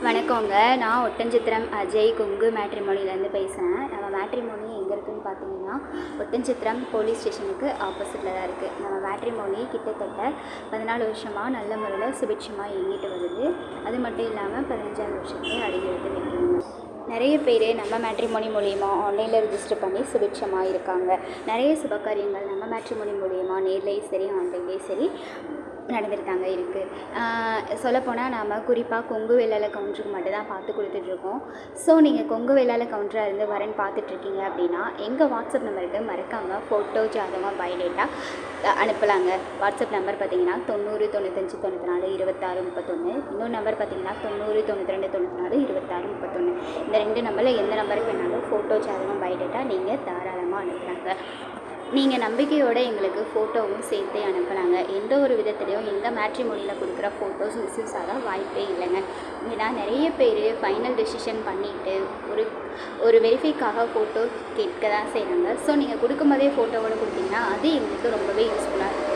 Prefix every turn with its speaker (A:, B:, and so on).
A: வணக்கங்க. நான் ஒட்டன்சத்திரம் அஜய் கொங்கு மேட்ரிமோனிலேருந்து பேசுகிறேன். நம்ம மேட்ரிமோனி எங்கே இருக்குதுன்னு பார்த்தீங்கன்னா, ஒட்டன்சத்திரம் போலீஸ் ஸ்டேஷனுக்கு ஆப்போசிட்டில் தான் இருக்குது. நம்ம மேட்ரிமோனி கிட்டத்தட்ட 14 வருஷமாக நல்ல முறையில் சுபிட்சமாக இயங்கிட்டு வருது. அது மட்டும் இல்லாமல் 15ஆவது வருஷத்தையும் அடியெடுத்து வைக்கிறாங்க. நிறைய பேர் நம்ம மேட்ரிமோனி மூலிமா ஆன்லைனில் ரிஜிஸ்டர் பண்ணி சுபிட்சமாக இருக்காங்க. நிறைய சுபகாரியங்கள் நம்ம மேட்ரிமோனி மூலிமா நேர்லேயும் சரி ஆன்லைன்லேயும் சரி நடந்துட்டு தாங்க இருக்குது. சொல்லப்போனால் நாம் குறிப்பாக கொங்கு வேளாள கவுண்டருக்கு மட்டும் தான் பார்த்து கொடுத்துட்ருக்கோம். ஸோ நீங்கள் கொங்கு வேளாள கவுண்டராக இருந்து வரேன்னு பார்த்துட்ருக்கீங்க அப்படின்னா எங்கள் வாட்ஸ்அப் நம்பருக்கு மறக்காமல் ஃபோட்டோ ஜாதகம் பயோடேட்டா அனுப்பலாங்க. வாட்ஸ்அப் நம்பர் பார்த்தீங்கன்னா 90 95 94 26 31. இன்னொரு நம்பர் பார்த்தீங்கன்னா 90 92 94 26 31. இந்த 2 நம்பரில் எந்த நம்பருக்கு வேணாலும் ஃபோட்டோ ஜாதகம் பயோடேட்டா நீங்கள் தாராளமாக அனுப்புகிறாங்க. நீங்கள் நம்பிக்கையோடு எங்களுக்கு ஃபோட்டோவும் சேர்த்தே அனுப்புனாங்க. எந்த ஒரு விதத்துலையும் எங்கள் மேட்ரிமோனியில் கொடுக்குற ஃபோட்டோஸ் மிஸ்யூஸ் ஆக வாய்ப்பே இல்லைங்க. ஏன்னா நிறைய பேர் ஃபைனல் டெசிஷன் பண்ணிவிட்டு ஒரு வெரிஃபைக்காக ஃபோட்டோ கேட்க தான் செய்கிறாங்க. ஸோ நீங்கள் கொடுக்கும்போதே ஃபோட்டோவோடு கொடுத்தீங்கன்னா அது எங்களுக்கு ரொம்பவே யூஸ்ஃபுல்லாக இருக்கும்.